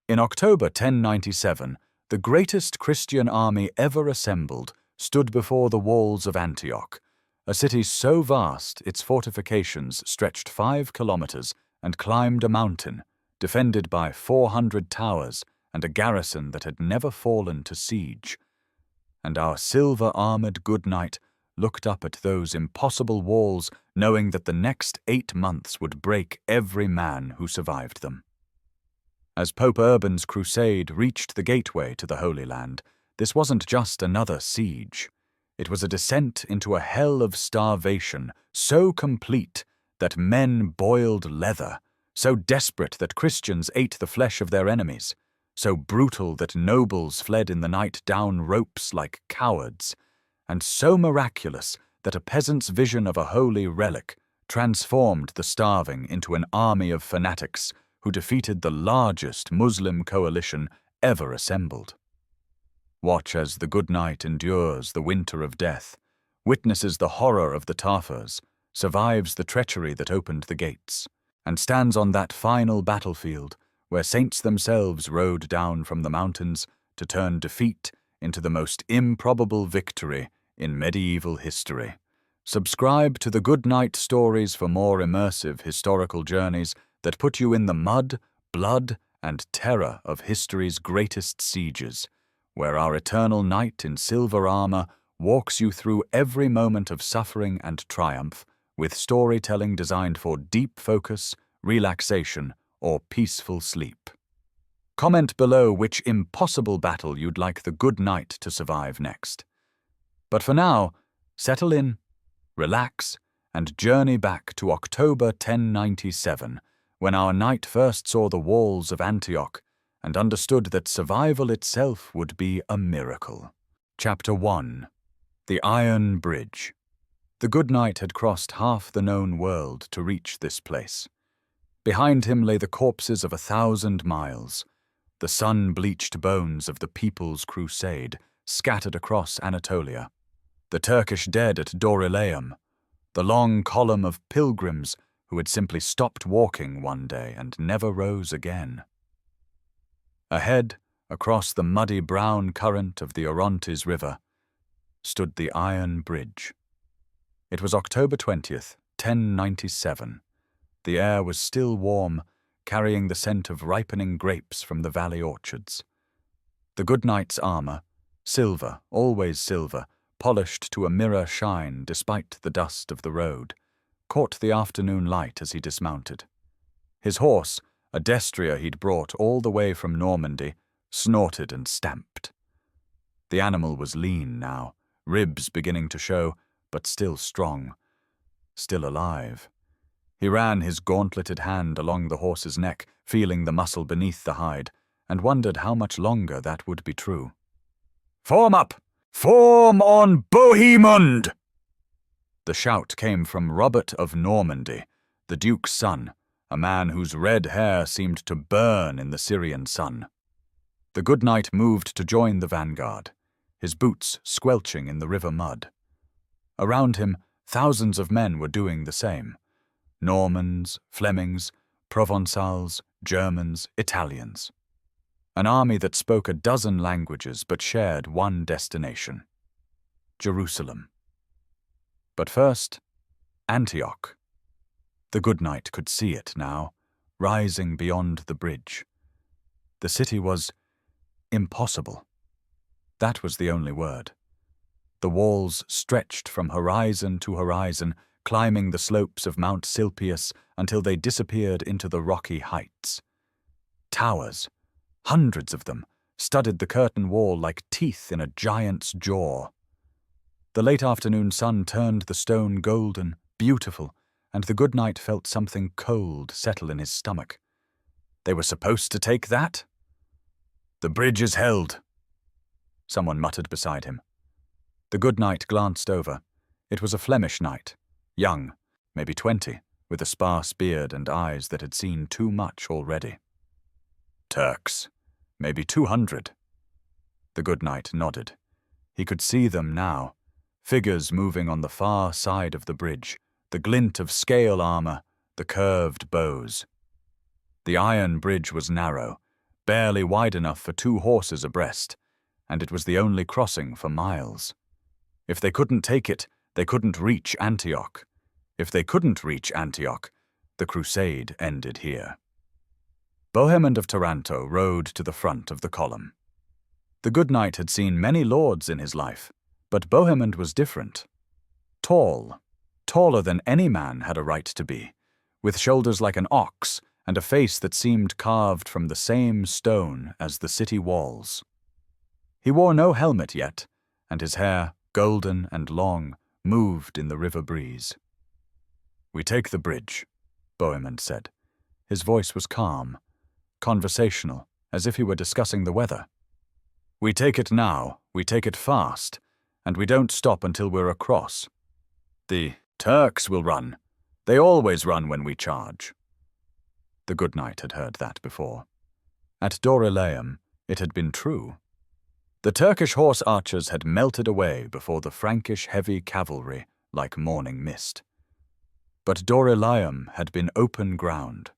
In October 1097, the greatest Christian army ever assembled stood before the walls of Antioch, a city so vast its fortifications stretched 5 kilometers and climbed a mountain, defended by 400 towers and a garrison that had never fallen to siege. And our silver-armored good knight looked up at those impossible walls, knowing that the next 8 months would break every man who survived them. As Pope Urban's crusade reached the gateway to the Holy Land, this wasn't just another siege. It was a descent into a hell of starvation so complete that men boiled leather, so desperate that Christians ate the flesh of their enemies, so brutal that nobles fled in the night down ropes like cowards, and so miraculous that a peasant's vision of a holy relic transformed the starving into an army of fanatics who defeated the largest Muslim coalition ever assembled. Watch as the good knight endures the winter of death, witnesses the horror of the Tafurs, survives the treachery that opened the gates, and stands on that final battlefield where saints themselves rode down from the mountains to turn defeat into the most improbable victory in medieval history. Subscribe to the GoodKnight Stories for more immersive historical journeys that put you in the mud, blood, and terror of history's greatest sieges, where our eternal knight in silver armor walks you through every moment of suffering and triumph with storytelling designed for deep focus, relaxation, or peaceful sleep. Comment below which impossible battle you'd like the good knight to survive next. But for now, settle in, relax, and journey back to October 1097, when our knight first saw the walls of Antioch and understood that survival itself would be a miracle. Chapter 1. The Iron Bridge. The good knight had crossed half the known world to reach this place. Behind him lay the corpses of 1,000 miles, the sun-bleached bones of the People's Crusade scattered across Anatolia, the Turkish dead at Dorylaeum, the long column of pilgrims who had simply stopped walking one day and never rose again. Ahead, across the muddy brown current of the Orontes River, stood the Iron Bridge. It was October 20th, 1097. The air was still warm, carrying the scent of ripening grapes from the valley orchards. The good knight's armor, silver, always silver, polished to a mirror shine despite the dust of the road, caught the afternoon light as he dismounted. His horse, a destrier he'd brought all the way from Normandy, snorted and stamped. The animal was lean now, ribs beginning to show, but still strong, still alive. He ran his gauntleted hand along the horse's neck, feeling the muscle beneath the hide, and wondered how much longer that would be true. "Form up! Form on Bohemond!" The shout came from Robert of Normandy, the Duke's son, a man whose red hair seemed to burn in the Syrian sun. The good knight moved to join the vanguard, his boots squelching in the river mud. Around him, thousands of men were doing the same. Normans, Flemings, Provençals, Germans, Italians. An army that spoke a dozen languages but shared one destination: Jerusalem. But first, Antioch. The good knight could see it now, rising beyond the bridge. The city was impossible. That was the only word. The walls stretched from horizon to horizon, climbing the slopes of Mount Silpius until they disappeared into the rocky heights. Towers, hundreds of them, studded the curtain wall like teeth in a giant's jaw. The late afternoon sun turned the stone golden, beautiful, and the good knight felt something cold settle in his stomach. They were supposed to take that? "The bridge is held," someone muttered beside him. The good knight glanced over. It was a Flemish knight, young, maybe 20, with a sparse beard and eyes that had seen too much already. "Turks, maybe 200. The good knight nodded. He could see them now, figures moving on the far side of the bridge, the glint of scale armor, the curved bows. The iron bridge was narrow, barely wide enough for 2 horses abreast, and it was the only crossing for miles. If they couldn't take it, they couldn't reach Antioch. If they couldn't reach Antioch, the crusade ended here. Bohemond of Taranto rode to the front of the column. The good knight had seen many lords in his life, but Bohemond was different. Tall, taller than any man had a right to be, with shoulders like an ox and a face that seemed carved from the same stone as the city walls. He wore no helmet yet, and his hair, golden and long, moved in the river breeze. "We take the bridge," Bohemond said. His voice was calm, conversational, as if he were discussing the weather. "We take it now, we take it fast, and we don't stop until we're across. The Turks will run. They always run when we charge." The good knight had heard that before. At Dorylaeum, it had been true. The Turkish horse archers had melted away before the Frankish heavy cavalry like morning mist. But Dorylaeum had been open ground.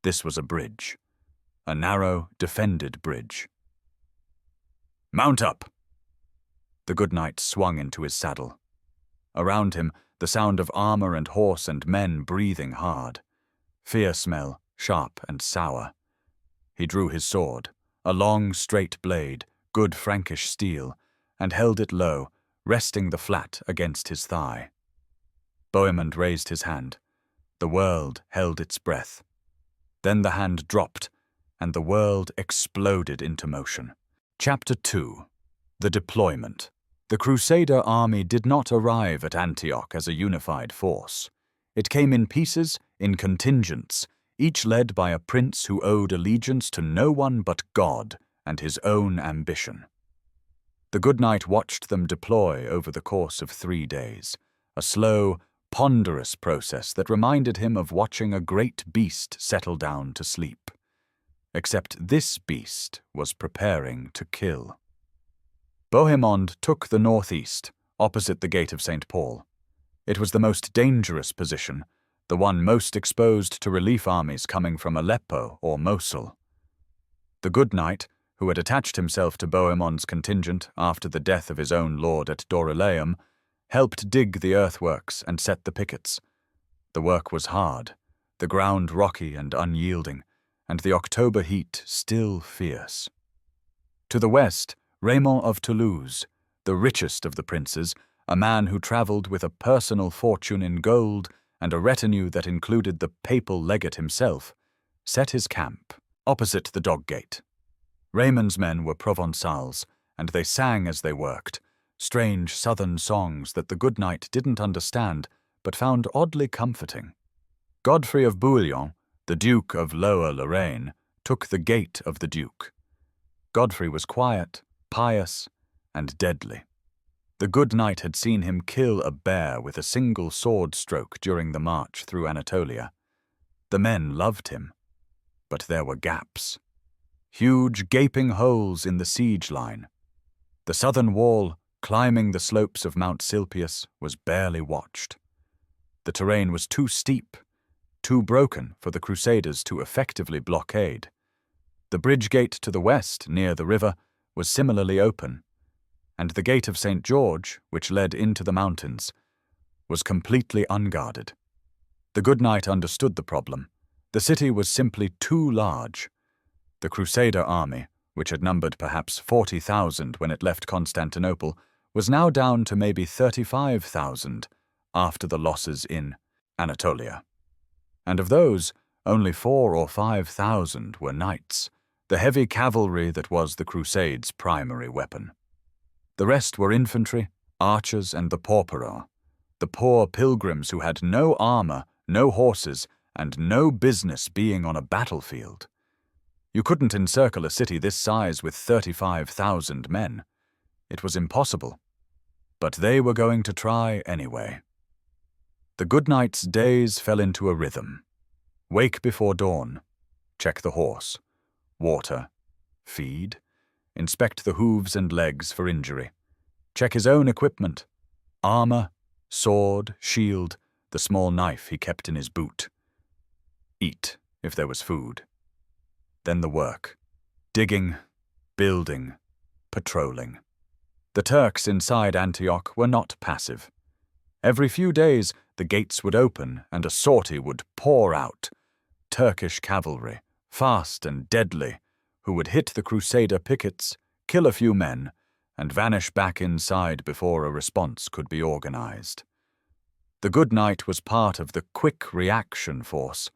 This was a bridge, a narrow, defended bridge. "Mount up!" The good knight swung into his saddle. Around him, the sound of armor and horse and men breathing hard. Fear smell, sharp and sour. He drew his sword, a long, straight blade, good Frankish steel, and held it low, resting the flat against his thigh. Bohemond raised his hand. The world held its breath. Then the hand dropped, and the world exploded into motion. Chapter 2. The Deployment. The Crusader army did not arrive at Antioch as a unified force. It came in pieces, in contingents, each led by a prince who owed allegiance to no one but God and his own ambition. The good knight watched them deploy over the course of 3 days, a slow, ponderous process that reminded him of watching a great beast settle down to sleep. Except this beast was preparing to kill. Bohemond took the northeast, opposite the gate of St. Paul. It was the most dangerous position, the one most exposed to relief armies coming from Aleppo or Mosul. The good knight, who had attached himself to Bohemond's contingent after the death of his own lord at Dorylaeum, helped dig the earthworks and set the pickets. The work was hard, the ground rocky and unyielding, and the October heat still fierce. To the west, Raymond of Toulouse, the richest of the princes, a man who travelled with a personal fortune in gold and a retinue that included the papal legate himself, set his camp opposite the dog gate. Raymond's men were Provençals, and they sang as they worked, strange southern songs that the good knight didn't understand but found oddly comforting. Godfrey of Bouillon, the Duke of Lower Lorraine, took the gate of the Duke. Godfrey was quiet, pious, and deadly. The good knight had seen him kill a bear with a single sword stroke during the march through Anatolia. The men loved him, but there were gaps. Huge gaping holes in the siege line. The southern wall, climbing the slopes of Mount Silpius, was barely watched. The terrain was too steep, too broken for the Crusaders to effectively blockade. The bridge gate to the west, near the river, was similarly open, and the gate of St. George, which led into the mountains, was completely unguarded. The good knight understood the problem. The city was simply too large. The Crusader army, which had numbered perhaps 40,000 when it left Constantinople, was now down to maybe 35,000 after the losses in Anatolia. And of those, only 4,000 or 5,000 were knights, the heavy cavalry that was the Crusade's primary weapon. The rest were infantry, archers, and the pauperes, the poor pilgrims who had no armor, no horses, and no business being on a battlefield. You couldn't encircle a city this size with 35,000 men. It was impossible. But they were going to try anyway. The good knight's days fell into a rhythm. Wake before dawn, check the horse, water, feed, inspect the hooves and legs for injury, check his own equipment, armor, sword, shield, the small knife he kept in his boot. Eat, if there was food. Then the work, Digging, building, patrolling. The Turks inside Antioch were not passive. Every few days, the gates would open and a sortie would pour out. Turkish cavalry, fast and deadly, who would hit the Crusader pickets, kill a few men, and vanish back inside before a response could be organized. The good knight was part of the quick reaction force,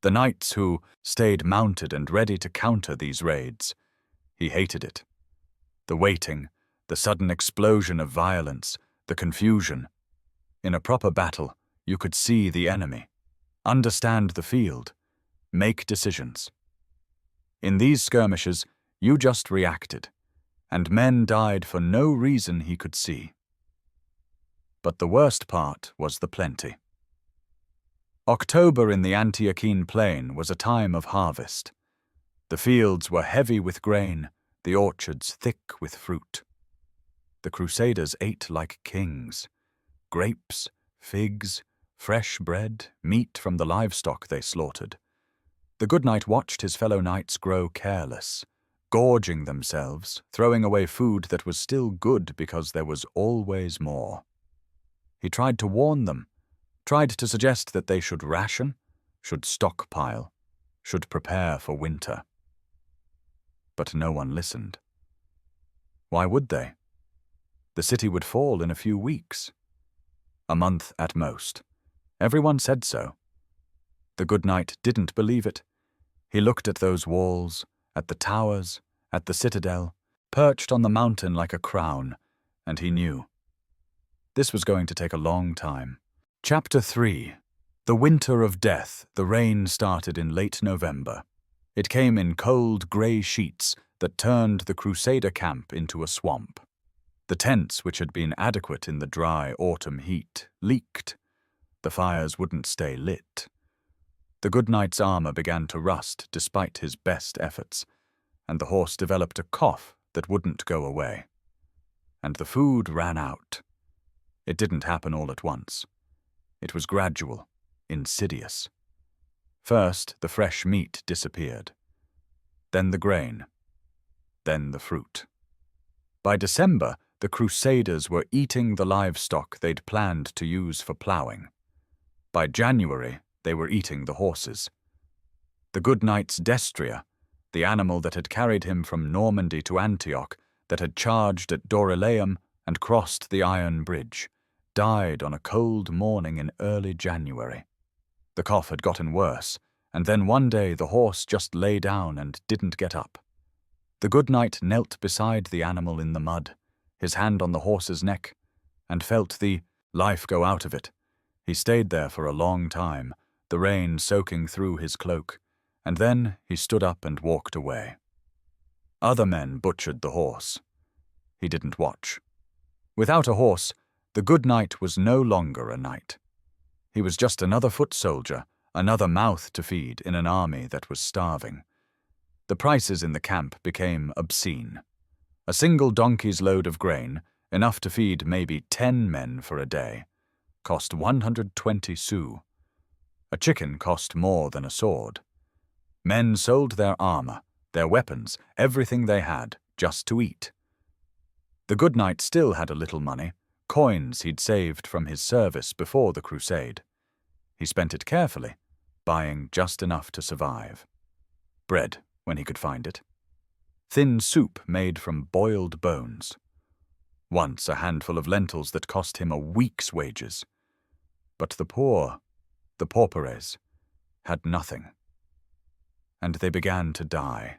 the knights who stayed mounted and ready to counter these raids. He hated it. The waiting, the sudden explosion of violence, the confusion. In a proper battle, you could see the enemy, understand the field, make decisions. In these skirmishes, you just reacted, and men died for no reason he could see. But the worst part was the plenty. October in the Antiochene plain was a time of harvest. The fields were heavy with grain, the orchards thick with fruit. The Crusaders ate like kings. Grapes, figs, fresh bread, meat from the livestock they slaughtered. The good knight watched his fellow knights grow careless, gorging themselves, throwing away food that was still good because there was always more. He tried to warn them, tried to suggest that they should ration, should stockpile, should prepare for winter. But no one listened. Why would they? The city would fall in a few weeks. A month at most. Everyone said so. The good knight didn't believe it. He looked at those walls, at the towers, at the citadel, perched on the mountain like a crown, and he knew. This was going to take a long time. Chapter 3. The winter of death. The rain started in late November. It came in cold grey sheets that turned the Crusader camp into a swamp. The tents, which had been adequate in the dry autumn heat, leaked. The fires wouldn't stay lit. The good knight's armor began to rust despite his best efforts, and the horse developed a cough that wouldn't go away. And the food ran out. It didn't happen all at once. It was gradual, insidious. First, the fresh meat disappeared. Then the grain. Then the fruit. By December, the Crusaders were eating the livestock they'd planned to use for ploughing. By January, they were eating the horses. The good knight's destrier, the animal that had carried him from Normandy to Antioch, that had charged at Dorylaeum and crossed the Iron Bridge, died on a cold morning in early January. The cough had gotten worse, and then one day the horse just lay down and didn't get up. The good knight knelt beside the animal in the mud, his hand on the horse's neck, and felt the life go out of it. He stayed there for a long time, the rain soaking through his cloak, and then he stood up and walked away. Other men butchered the horse. He didn't watch. Without a horse, the good knight was no longer a knight. He was just another foot soldier, another mouth to feed in an army that was starving. The prices in the camp became obscene. A single donkey's load of grain, enough to feed maybe 10 men for a day, cost 120 sous. A chicken cost more than a sword. Men sold their armor, their weapons, everything they had, just to eat. The good knight still had a little money, coins he'd saved from his service before the crusade. He spent it carefully, buying just enough to survive. Bread, when he could find it. Thin soup made from boiled bones. Once a handful of lentils that cost him a week's wages. But the poor, the paupers, had nothing. And they began to die.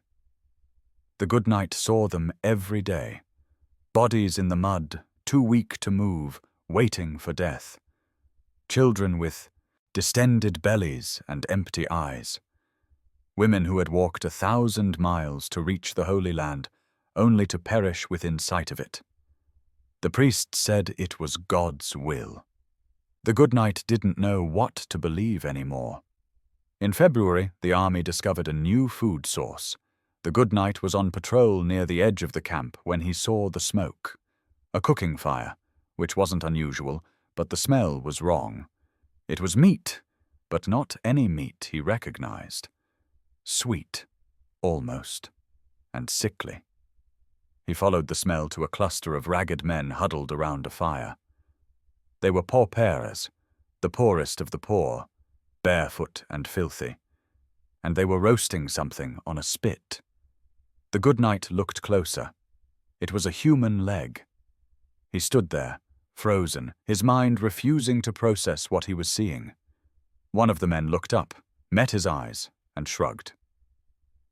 The good knight saw them every day. Bodies in the mud, too weak to move, waiting for death. Children with distended bellies and empty eyes. Women who had walked 1,000 miles to reach the Holy Land, only to perish within sight of it. The priest said it was God's will. The good knight didn't know what to believe anymore. In February, the army discovered a new food source. The good knight was on patrol near the edge of the camp when he saw the smoke. A cooking fire, which wasn't unusual, but the smell was wrong. It was meat, but not any meat he recognized. Sweet, almost. and sickly. He followed the smell to a cluster of ragged men huddled around a fire. They were paupers, the poorest of the poor, barefoot and filthy, and they were roasting something on a spit. The good knight looked closer. It was a human leg. He stood there, frozen, his mind refusing to process what he was seeing. One of the men looked up, met his eyes, and shrugged.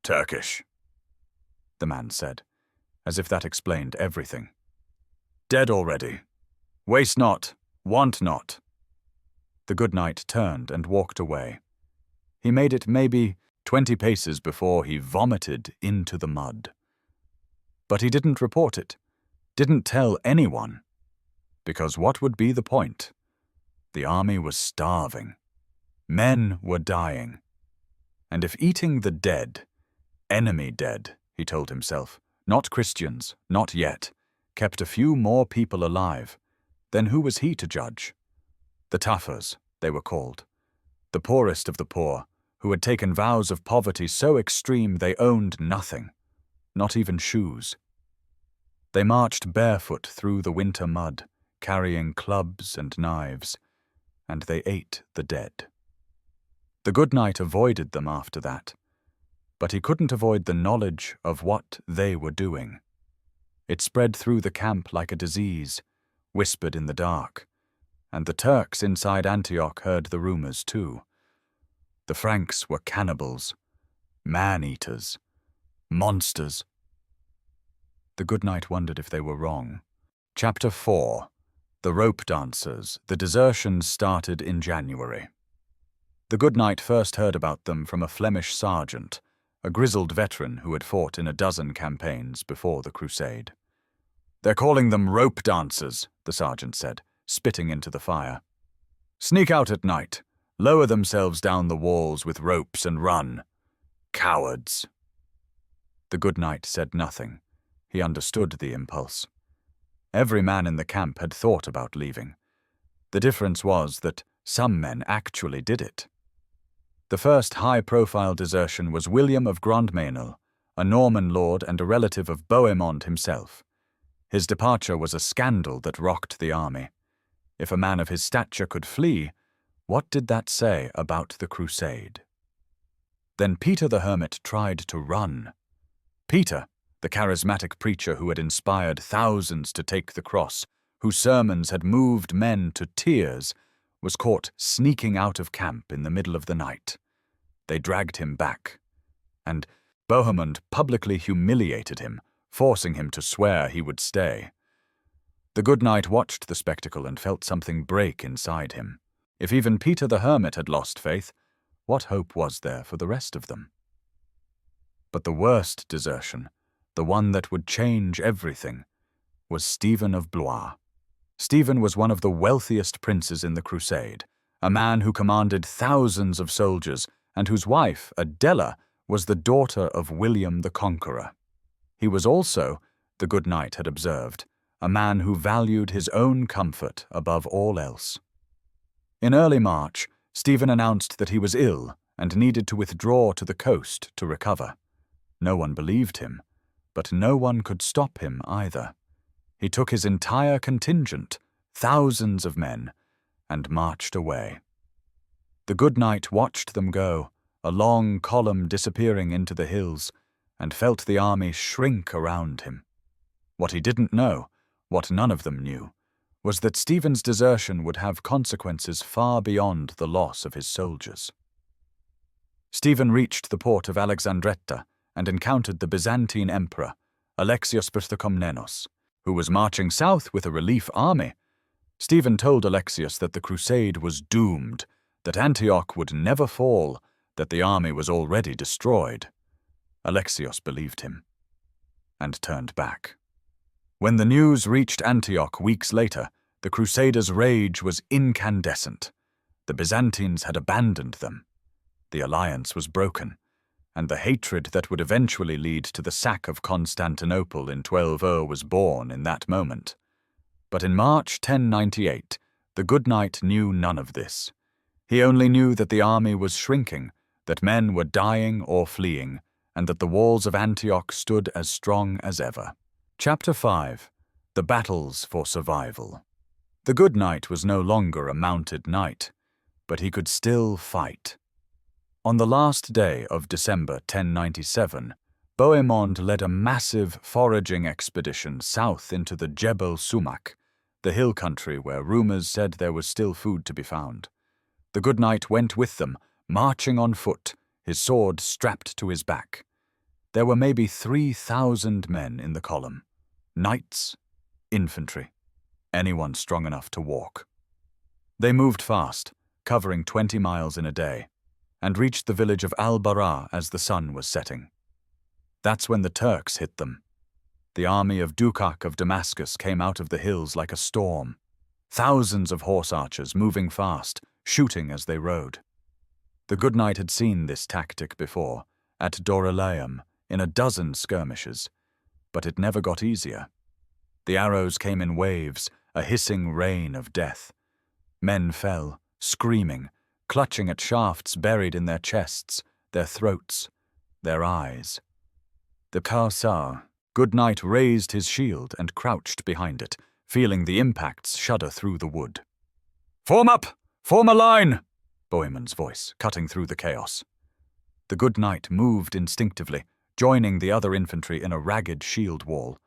"Turkish," the man said, as if that explained everything. "Dead already. Waste not, want not." The good knight turned and walked away. He made it maybe 20 paces before he vomited into the mud. But he didn't report it, didn't tell anyone. Because what would be the point? The army was starving. Men were dying. And if eating the dead, enemy dead, he told himself, not Christians, not yet, kept a few more people alive, then who was he to judge? The Tafurs, they were called, the poorest of the poor, who had taken vows of poverty so extreme they owned nothing, not even shoes. They marched barefoot through the winter mud, carrying clubs and knives, and they ate the dead. The good knight avoided them after that, but he couldn't avoid the knowledge of what they were doing. It spread through the camp like a disease, whispered in the dark, and the Turks inside Antioch heard the rumors too. The Franks were cannibals, man-eaters, monsters. The good knight wondered if they were wrong. Chapter 4. The Rope Dancers. The desertions started in January. The good knight first heard about them from a Flemish sergeant, a grizzled veteran who had fought in a dozen campaigns before the Crusade. "They're calling them rope dancers," the sergeant said, spitting into the fire. "Sneak out at night, lower themselves down the walls with ropes and run. Cowards." The good knight said nothing. He understood the impulse. Every man in the camp had thought about leaving. The difference was that some men actually did it. The first high-profile desertion was William of Grandmesnil, a Norman lord and a relative of Bohemond himself. His departure was a scandal that rocked the army. If a man of his stature could flee, what did that say about the Crusade? Then Peter the Hermit tried to run. Peter, the charismatic preacher who had inspired thousands to take the cross, whose sermons had moved men to tears, was caught sneaking out of camp in the middle of the night. They dragged him back, and Bohemond publicly humiliated him, forcing him to swear he would stay. The good knight watched the spectacle and felt something break inside him. If even Peter the Hermit had lost faith, what hope was there for the rest of them? But the worst desertion, the one that would change everything, was Stephen of Blois. Stephen was one of the wealthiest princes in the Crusade, a man who commanded thousands of soldiers and whose wife, Adela, was the daughter of William the Conqueror. He was also, the good knight had observed, a man who valued his own comfort above all else. In early March, Stephen announced that he was ill and needed to withdraw to the coast to recover. No one believed him, but no one could stop him either. He took his entire contingent, thousands of men, and marched away. The good knight watched them go, a long column disappearing into the hills, and felt the army shrink around him. What he didn't know, what none of them knew, was that Stephen's desertion would have consequences far beyond the loss of his soldiers. Stephen reached the port of Alexandretta and encountered the Byzantine emperor, Alexios Komnenos, who was marching south with a relief army. Stephen told Alexios that the crusade was doomed, that Antioch would never fall, that the army was already destroyed. Alexios believed him, and turned back. When the news reached Antioch weeks later, the Crusaders' rage was incandescent. The Byzantines had abandoned them. The alliance was broken, and the hatred that would eventually lead to the sack of Constantinople in 1200 was born in that moment. But in March 1098, the good knight knew none of this. He only knew that the army was shrinking, that men were dying or fleeing, and that the walls of Antioch stood as strong as ever. Chapter 5. The Battles for Survival. The good knight was no longer a mounted knight, but he could still fight. On the last day of December 1097, Bohemond led a massive foraging expedition south into the Jebel Sumak, the hill country where rumors said there was still food to be found. The good knight went with them, marching on foot, his sword strapped to his back. There were maybe 3,000 men in the column. Knights, infantry, anyone strong enough to walk. They moved fast, covering 20 miles in a day, and reached the village of Al-Bara as the sun was setting. That's when the Turks hit them. The army of Dukak of Damascus came out of the hills like a storm. Thousands of horse archers moving fast, shooting as they rode. The good knight had seen this tactic before, at Dorylaeum, in a dozen skirmishes, but it never got easier. The arrows came in waves, a hissing rain of death. Men fell, screaming, clutching at shafts buried in their chests, their throats, their eyes. The Karsar, good knight, raised his shield and crouched behind it, feeling the impacts shudder through the wood. "Form up! Form a line!" Bohemond's voice, cutting through the chaos. The good knight moved instinctively, joining the other infantry in a ragged shield wall.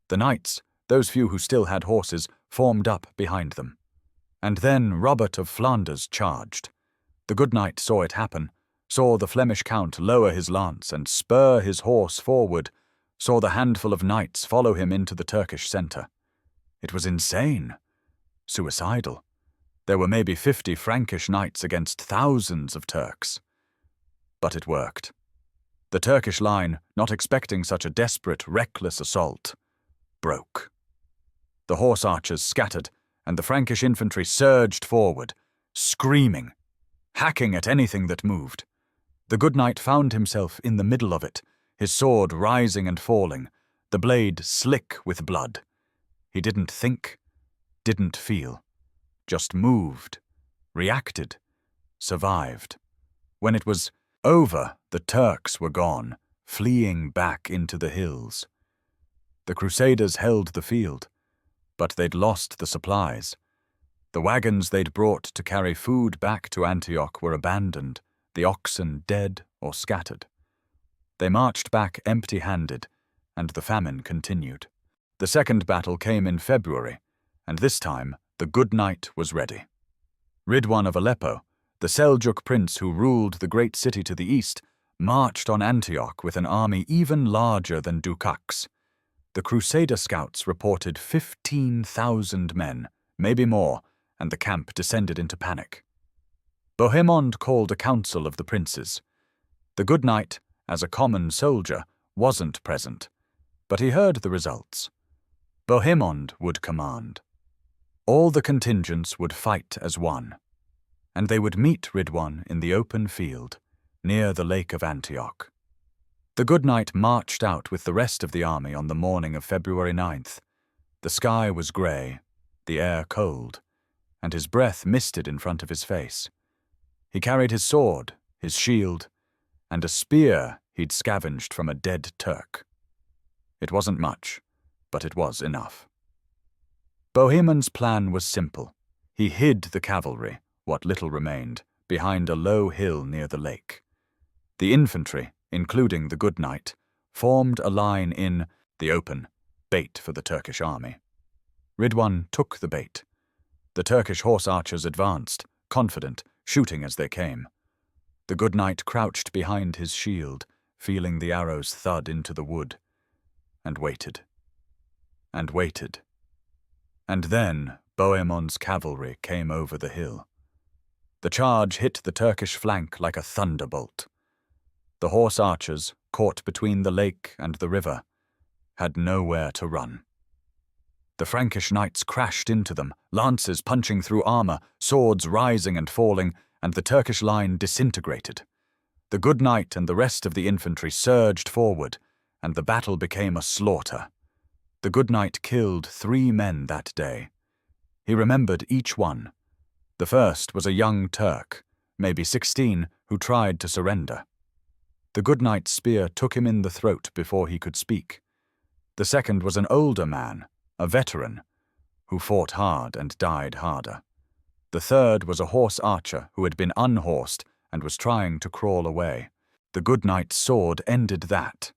The knights, those few who still had horses, formed up behind them. And then Robert of Flanders charged. The good knight saw it happen, saw the Flemish count lower his lance and spur his horse forward, saw the handful of knights follow him into the Turkish centre. It was insane. Suicidal. There were maybe 50 Frankish knights against thousands of Turks. But it worked. The Turkish line, not expecting such a desperate, reckless assault, broke. The horse archers scattered, and the Frankish infantry surged forward, screaming, hacking at anything that moved. The good knight found himself in the middle of it, his sword rising and falling, the blade slick with blood. He didn't think, didn't feel, just moved, reacted, survived. When it was over, the Turks were gone, fleeing back into the hills. The Crusaders held the field, but they'd lost the supplies. The wagons they'd brought to carry food back to Antioch were abandoned, the oxen dead or scattered. They marched back empty-handed, and the famine continued. The second battle came in February, and this time the good knight was ready. Ridwan of Aleppo, the Seljuk prince who ruled the great city to the east, marched on Antioch with an army even larger than Dukak's. The Crusader scouts reported 15,000 men, maybe more, and the camp descended into panic. Bohemond called a council of the princes. The good knight, as a common soldier, wasn't present, but he heard the results. Bohemond would command. All the contingents would fight as one, and they would meet Ridwan in the open field, near the lake of Antioch. The good knight marched out with the rest of the army on the morning of February 9th. The sky was grey, the air cold, and his breath misted in front of his face. He carried his sword, his shield, and a spear he'd scavenged from a dead Turk. It wasn't much, but it was enough. Bohemond's plan was simple. He hid the cavalry, what little remained, behind a low hill near the lake. The infantry, including the good knight, formed a line in the open, bait for the Turkish army. Ridwan took the bait. The Turkish horse archers advanced, confident, shooting as they came. The good knight crouched behind his shield, feeling the arrows thud into the wood, and waited. And waited. And then Bohemond's cavalry came over the hill. The charge hit the Turkish flank like a thunderbolt. The horse archers, caught between the lake and the river, had nowhere to run. The Frankish knights crashed into them, lances punching through armor, swords rising and falling, and the Turkish line disintegrated. The good knight and the rest of the infantry surged forward, and the battle became a slaughter. The good knight killed 3 men that day. He remembered each one. The first was a young Turk, maybe 16, who tried to surrender. The good knight's spear took him in the throat before he could speak. The second was an older man, a veteran, who fought hard and died harder. The third was a horse archer who had been unhorsed and was trying to crawl away. The good knight's sword ended that.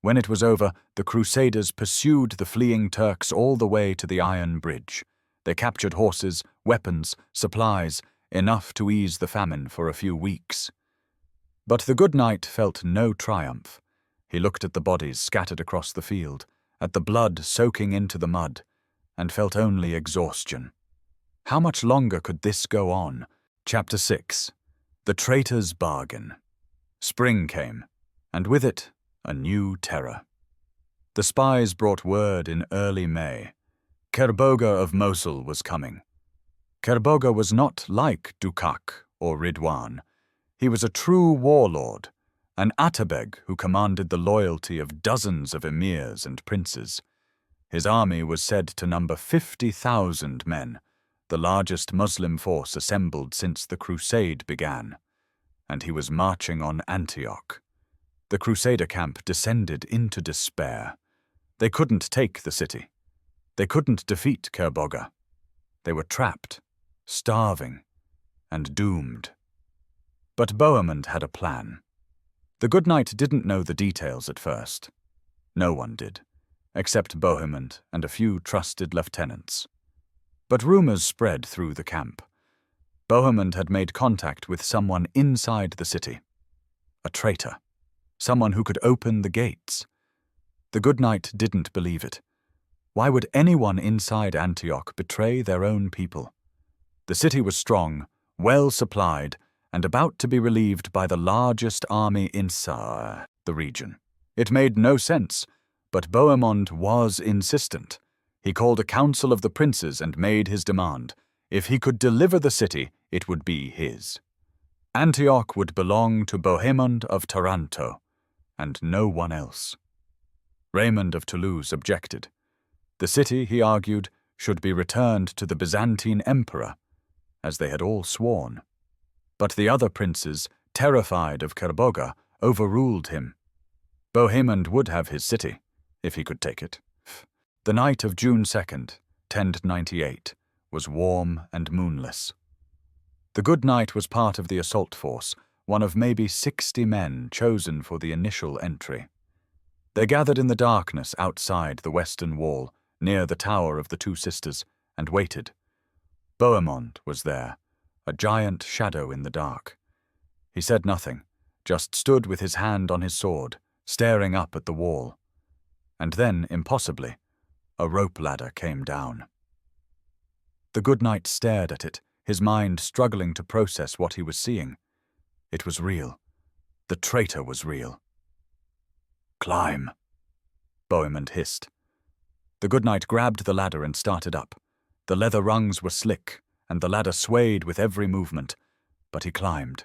When it was over, the Crusaders pursued the fleeing Turks all the way to the Iron Bridge. They captured horses, weapons, supplies, enough to ease the famine for a few weeks. But the good knight felt no triumph. He looked at the bodies scattered across the field, at the blood soaking into the mud, and felt only exhaustion. How much longer could this go on? Chapter 6. The Traitor's Bargain. Spring came, and with it, a new terror. The spies brought word in early May. Kerbogha of Mosul was coming. Kerbogha was not like Dukak or Ridwan. He was a true warlord, an Atabeg who commanded the loyalty of dozens of emirs and princes. His army was said to number 50,000 men, the largest Muslim force assembled since the Crusade began, and he was marching on Antioch. The Crusader camp descended into despair. They couldn't take the city. They couldn't defeat Kerbogha. They were trapped, starving, and doomed. But Bohemond had a plan. The good knight didn't know the details at first. No one did, except Bohemond and a few trusted lieutenants. But rumors spread through the camp. Bohemond had made contact with someone inside the city. A traitor. Someone who could open the gates. The good knight didn't believe it. Why would anyone inside Antioch betray their own people? The city was strong, well supplied, and about to be relieved by the largest army in the region. It made no sense, but Bohemond was insistent. He called a council of the princes and made his demand. If he could deliver the city, it would be his. Antioch would belong to Bohemond of Taranto, and no one else. Raymond of Toulouse objected. The city, he argued, should be returned to the Byzantine emperor, as they had all sworn. But the other princes, terrified of Kerbogha, overruled him. Bohemond would have his city, if he could take it. The night of June 2nd, 1098, was warm and moonless. The good knight was part of the assault force, one of maybe 60 men chosen for the initial entry. They gathered in the darkness outside the western wall, near the Tower of the Two Sisters, and waited. Bohemond was there, a giant shadow in the dark. He said nothing, just stood with his hand on his sword, staring up at the wall. And then, impossibly, a rope ladder came down. The good knight stared at it, his mind struggling to process what he was seeing. It was real. The traitor was real. "Climb," Bohemond hissed. The good knight grabbed the ladder and started up. The leather rungs were slick, and the ladder swayed with every movement, but he climbed.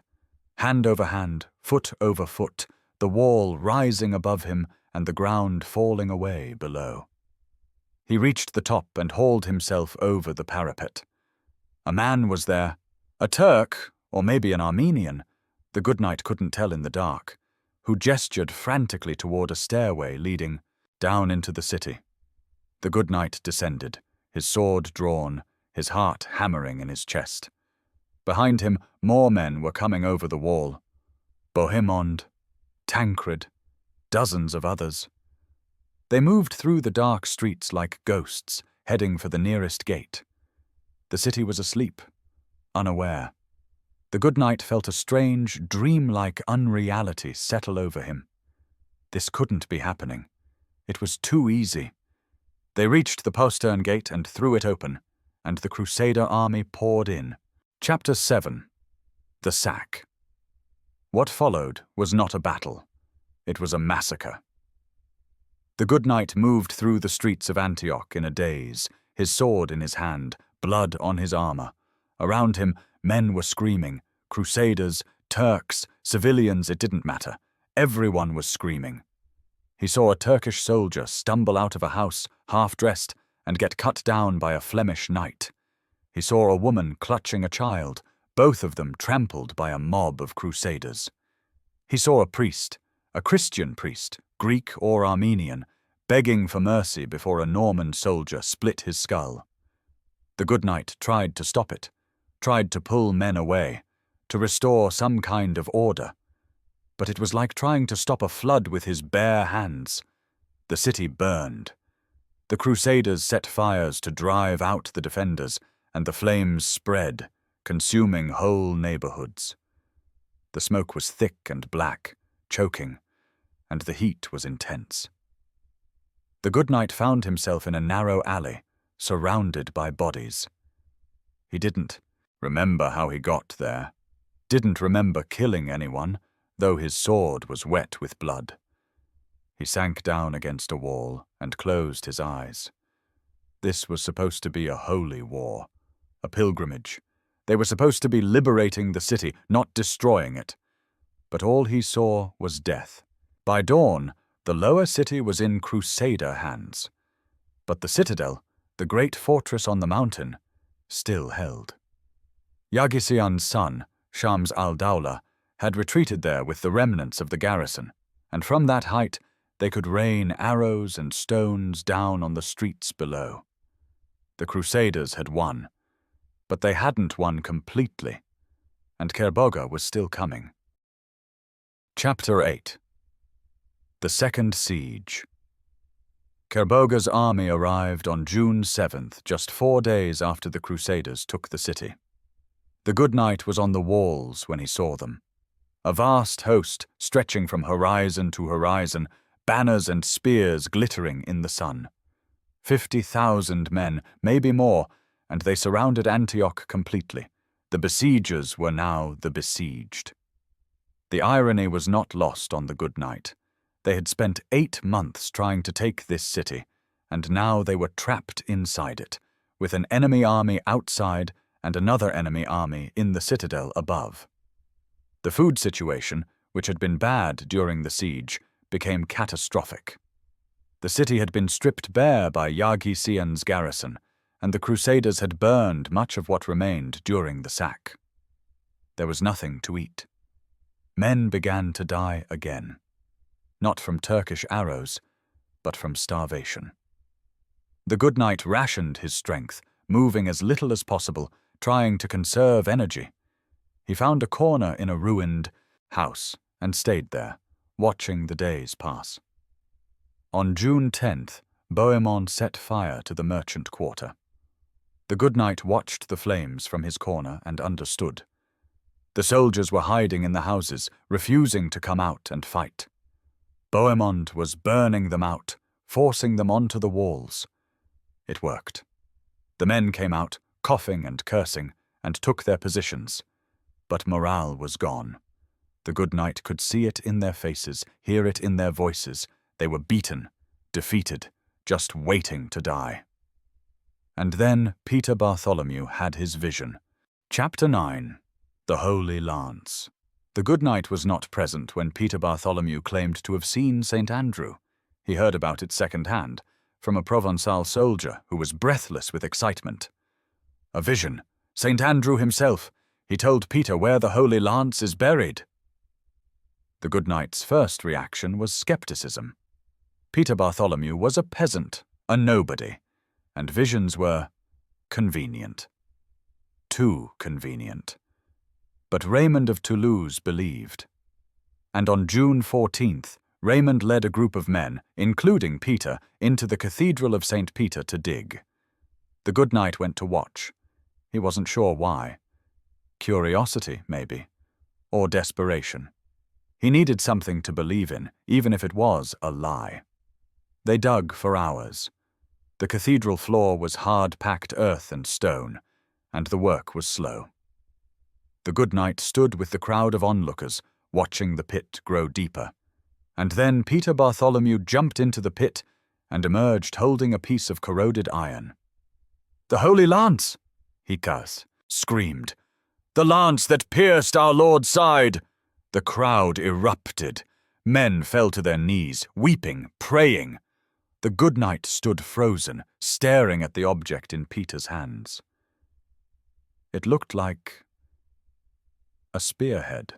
Hand over hand, foot over foot, the wall rising above him and the ground falling away below. He reached the top and hauled himself over the parapet. A man was there, a Turk, or maybe an Armenian, the good knight couldn't tell in the dark, who gestured frantically toward a stairway leading down into the city. The good knight descended, his sword drawn, his heart hammering in his chest. Behind him, more men were coming over the wall. Bohemond, Tancred, dozens of others. They moved through the dark streets like ghosts, heading for the nearest gate. The city was asleep, unaware. The good knight felt a strange, dreamlike unreality settle over him. This couldn't be happening. It was too easy. They reached the postern gate and threw it open, and the Crusader army poured in. Chapter 7. The Sack. What followed was not a battle. It was a massacre. The good knight moved through the streets of Antioch in a daze, his sword in his hand, blood on his armor. Around him, men were screaming. Crusaders, Turks, civilians, it didn't matter. Everyone was screaming. He saw a Turkish soldier stumble out of a house, half-dressed, and get cut down by a Flemish knight. He saw a woman clutching a child, both of them trampled by a mob of Crusaders. He saw a priest, a Christian priest, Greek or Armenian, begging for mercy before a Norman soldier split his skull. The good knight tried to stop it, tried to pull men away, to restore some kind of order. But it was like trying to stop a flood with his bare hands. The city burned. The Crusaders set fires to drive out the defenders, and the flames spread, consuming whole neighborhoods. The smoke was thick and black, choking, and the heat was intense. The good knight found himself in a narrow alley, surrounded by bodies. He didn't remember how he got there, didn't remember killing anyone, though his sword was wet with blood. He sank down against a wall and closed his eyes. This was supposed to be a holy war, a pilgrimage. They were supposed to be liberating the city, not destroying it. But all he saw was death. By dawn, the lower city was in Crusader hands. But the citadel, the great fortress on the mountain, still held. Yaghi-Siyan's son, Shams al-Dawla, had retreated there with the remnants of the garrison, and from that height they could rain arrows and stones down on the streets below. The Crusaders had won, but they hadn't won completely, and Kerbogha was still coming. Chapter 8. The Second Siege. Kerbogha's army arrived on June 7th, just 4 days after the Crusaders took the city. The good knight was on the walls when he saw them. A vast host stretching from horizon to horizon, banners and spears glittering in the sun. 50,000 men, maybe more, and they surrounded Antioch completely. The besiegers were now the besieged. The irony was not lost on the good knight. They had spent 8 months trying to take this city, and now they were trapped inside it, with an enemy army outside and another enemy army in the citadel above. The food situation, which had been bad during the siege, became catastrophic. The city had been stripped bare by Yaghi-Siyan's garrison, and the Crusaders had burned much of what remained during the sack. There was nothing to eat. Men began to die again, not from Turkish arrows, but from starvation. The good knight rationed his strength, moving as little as possible, trying to conserve energy. He found a corner in a ruined house and stayed there, watching the days pass. On June 10th, Bohemond set fire to the merchant quarter. The good knight watched the flames from his corner and understood. The soldiers were hiding in the houses, refusing to come out and fight. Bohemond was burning them out, forcing them onto the walls. It worked. The men came out, coughing and cursing, and took their positions. But morale was gone. The good knight could see it in their faces, hear it in their voices. They were beaten, defeated, just waiting to die. And then Peter Bartholomew had his vision. Chapter 9. The Holy Lance. The good knight was not present when Peter Bartholomew claimed to have seen St. Andrew. He heard about it second-hand, from a Provençal soldier who was breathless with excitement. A vision. St. Andrew himself. He told Peter where the Holy Lance is buried. The good knight's first reaction was skepticism. Peter Bartholomew was a peasant, a nobody, and visions were convenient. Too convenient. But Raymond of Toulouse believed. And on June 14th, Raymond led a group of men, including Peter, into the Cathedral of St. Peter to dig. The good knight went to watch. He wasn't sure why. Curiosity, maybe, or desperation. He needed something to believe in, even if it was a lie. They dug for hours. The cathedral floor was hard-packed earth and stone, and the work was slow. The good knight stood with the crowd of onlookers, watching the pit grow deeper. And then Peter Bartholomew jumped into the pit and emerged holding a piece of corroded iron. "The Holy Lance!" he screamed. "The lance that pierced our Lord's side!" The crowd erupted. Men fell to their knees, weeping, praying. The good knight stood frozen, staring at the object in Peter's hands. It looked like a spearhead.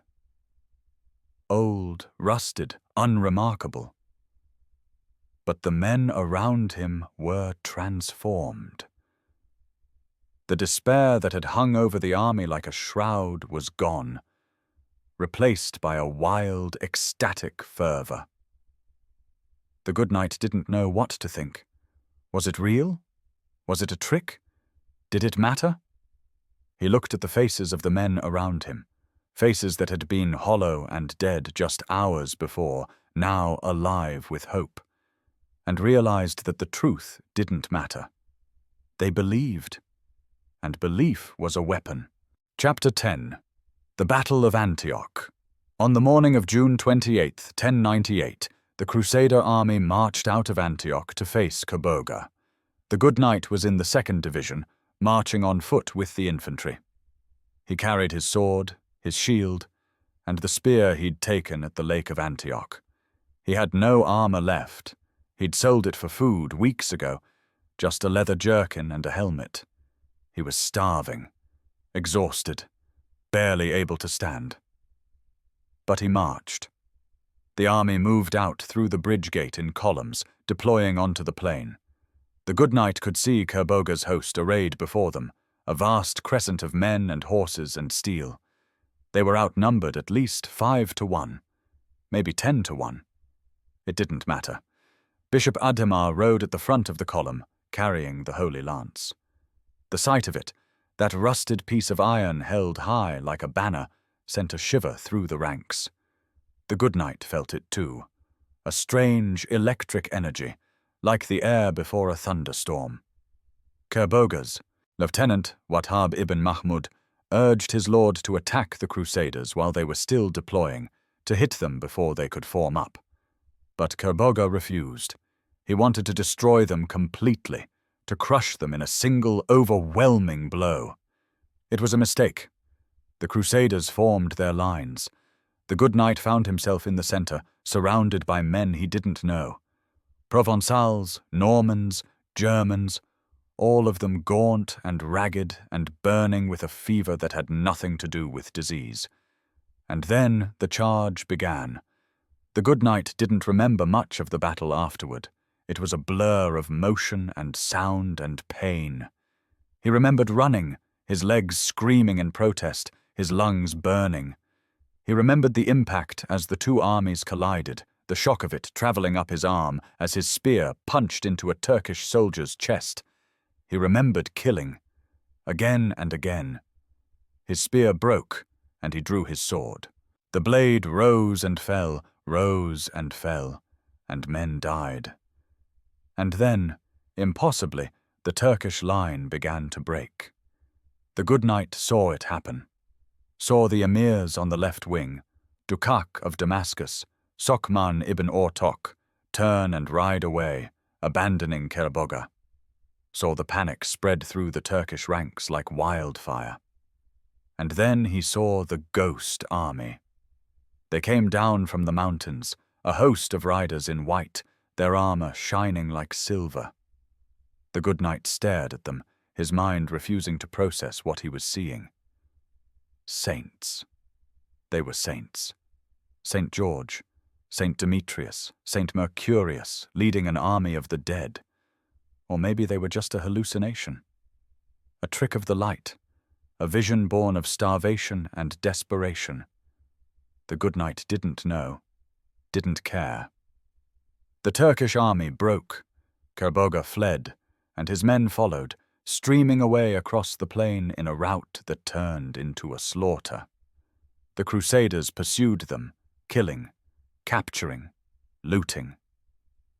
Old, rusted, unremarkable. But the men around him were transformed. The despair that had hung over the army like a shroud was gone, replaced by a wild, ecstatic fervor. The good knight didn't know what to think. Was it real? Was it a trick? Did it matter? He looked at the faces of the men around him, faces that had been hollow and dead just hours before, now alive with hope, and realized that the truth didn't matter. They believed, and belief was a weapon. Chapter 10. The Battle of Antioch. On the morning of June 28, 1098, the Crusader army marched out of Antioch to face Kerbogha. The good knight was in the 2nd division, marching on foot with the infantry. He carried his sword, his shield, and the spear he'd taken at the Lake of Antioch. He had no armor left. He'd sold it for food weeks ago, just a leather jerkin and a helmet. He was starving, exhausted, barely able to stand. But he marched. The army moved out through the bridge gate in columns, deploying onto the plain. The good knight could see Kerbogha's host arrayed before them, a vast crescent of men and horses and steel. They were outnumbered at least 5 to 1, maybe 10 to 1. It didn't matter. Bishop Adhemar rode at the front of the column, carrying the Holy Lance. The sight of it, that rusted piece of iron held high like a banner, sent a shiver through the ranks. The good knight felt it too, a strange electric energy, like the air before a thunderstorm. Kerbogha's Lieutenant Wahhab ibn Mahmud urged his lord to attack the Crusaders while they were still deploying, to hit them before they could form up. But Kerbogha refused. He wanted to destroy them completely, to crush them in a single, overwhelming blow. It was a mistake. The Crusaders formed their lines. The good knight found himself in the center, surrounded by men he didn't know. Provençals, Normans, Germans, all of them gaunt and ragged and burning with a fever that had nothing to do with disease. And then the charge began. The good knight didn't remember much of the battle afterward. It was a blur of motion and sound and pain. He remembered running, his legs screaming in protest, his lungs burning. He remembered the impact as the two armies collided, the shock of it traveling up his arm as his spear punched into a Turkish soldier's chest. He remembered killing, again and again. His spear broke, and he drew his sword. The blade rose and fell, and men died. And then, impossibly, the Turkish line began to break. The good knight saw it happen. Saw the emirs on the left wing, Dukak of Damascus, Sokman ibn Ortok, turn and ride away, abandoning Kerbogha. Saw the panic spread through the Turkish ranks like wildfire. And then he saw the ghost army. They came down from the mountains, a host of riders in white, their armor shining like silver. The good knight stared at them, his mind refusing to process what he was seeing. Saints. They were saints. St. George, St. Demetrius, St. Mercurius, leading an army of the dead. Or maybe they were just a hallucination. A trick of the light, a vision born of starvation and desperation. The good knight didn't know, didn't care. The Turkish army broke. Kerbogha fled, and his men followed, streaming away across the plain in a rout that turned into a slaughter. The Crusaders pursued them, killing, capturing, looting.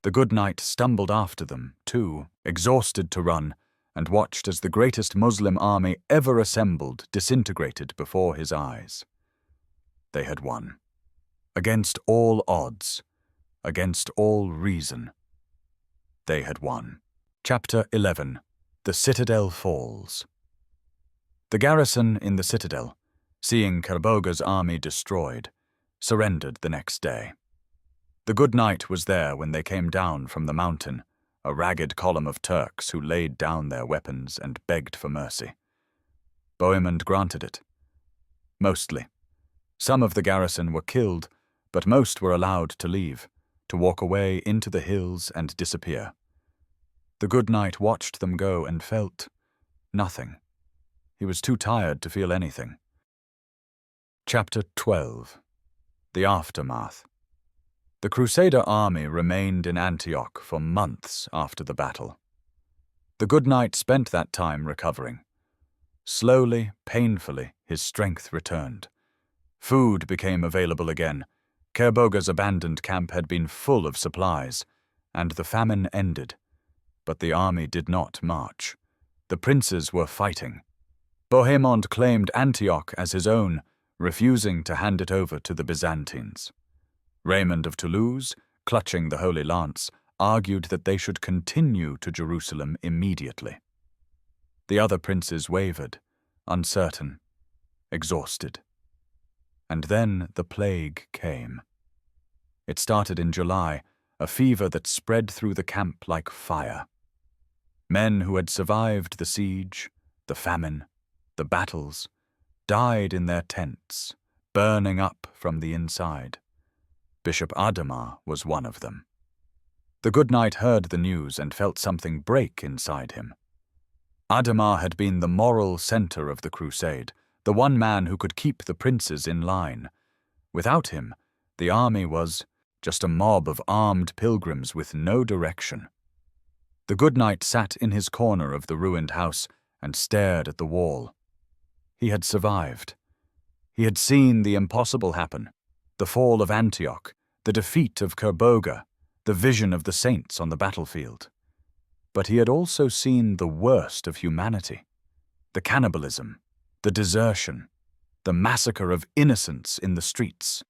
The good knight stumbled after them, too, exhausted to run, and watched as the greatest Muslim army ever assembled disintegrated before his eyes. They had won. Against all odds, against all reason, they had won. Chapter 11. The Citadel Falls. The garrison in the citadel, seeing Kerbogha's army destroyed, surrendered the next day. The good knight was there when they came down from the mountain, a ragged column of Turks who laid down their weapons and begged for mercy. Bohemond granted it. Mostly. Some of the garrison were killed, but most were allowed to leave, to walk away into the hills and disappear. The good knight watched them go and felt nothing. He was too tired to feel anything. Chapter 12. The Aftermath. The Crusader army remained in Antioch for months after the battle. The good knight spent that time recovering. Slowly, painfully, his strength returned. Food became available again. Kerbogha's abandoned camp had been full of supplies, and the famine ended. But the army did not march. The princes were fighting. Bohemond claimed Antioch as his own, refusing to hand it over to the Byzantines. Raymond of Toulouse, clutching the Holy Lance, argued that they should continue to Jerusalem immediately. The other princes wavered, uncertain, exhausted. And then the plague came. It started in July, a fever that spread through the camp like fire. Men who had survived the siege, the famine, the battles, died in their tents, burning up from the inside. Bishop Adhemar was one of them. The good knight heard the news and felt something break inside him. Adhemar had been the moral center of the crusade, the one man who could keep the princes in line. Without him, the army was just a mob of armed pilgrims with no direction. The good knight sat in his corner of the ruined house and stared at the wall. He had survived. He had seen the impossible happen, the fall of Antioch, the defeat of Kerbogha, the vision of the saints on the battlefield. But he had also seen the worst of humanity, the cannibalism, the desertion, the massacre of innocents in the streets.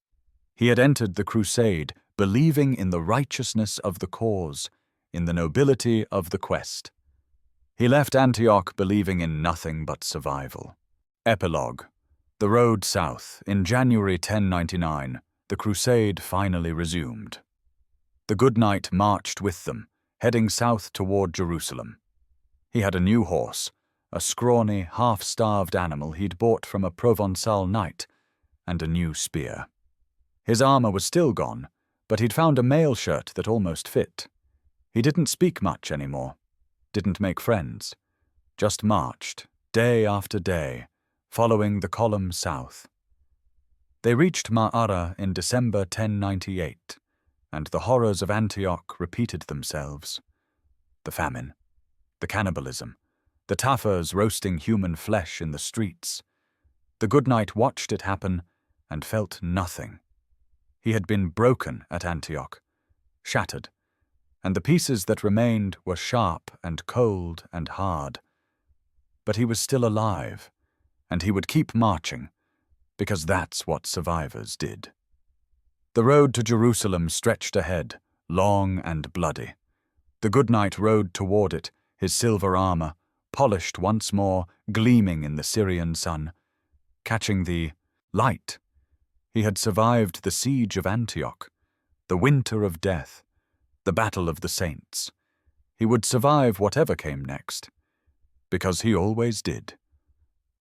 He had entered the crusade believing in the righteousness of the cause, in the nobility of the quest. He left Antioch believing in nothing but survival. Epilogue. The road south. In January 1099, the crusade finally resumed. The good knight marched with them, heading south toward Jerusalem. He had a new horse, a scrawny, half-starved animal he'd bought from a Provençal knight, and a new spear. His armor was still gone, but he'd found a mail shirt that almost fit. He didn't speak much anymore, didn't make friends, just marched, day after day, following the column south. They reached Ma'ara in December 1098, and the horrors of Antioch repeated themselves. The famine, the cannibalism, the Tafurs roasting human flesh in the streets. The good knight watched it happen and felt nothing. He had been broken at Antioch, shattered, and the pieces that remained were sharp and cold and hard. But he was still alive, and he would keep marching, because that's what survivors did. The road to Jerusalem stretched ahead, long and bloody. The good knight rode toward it, his silver armor, polished once more, gleaming in the Syrian sun, catching the light. He had survived the Siege of Antioch, the winter of death, the battle of the saints. He would survive whatever came next, because he always did.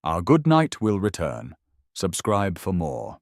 Our good knight will return. Subscribe for more.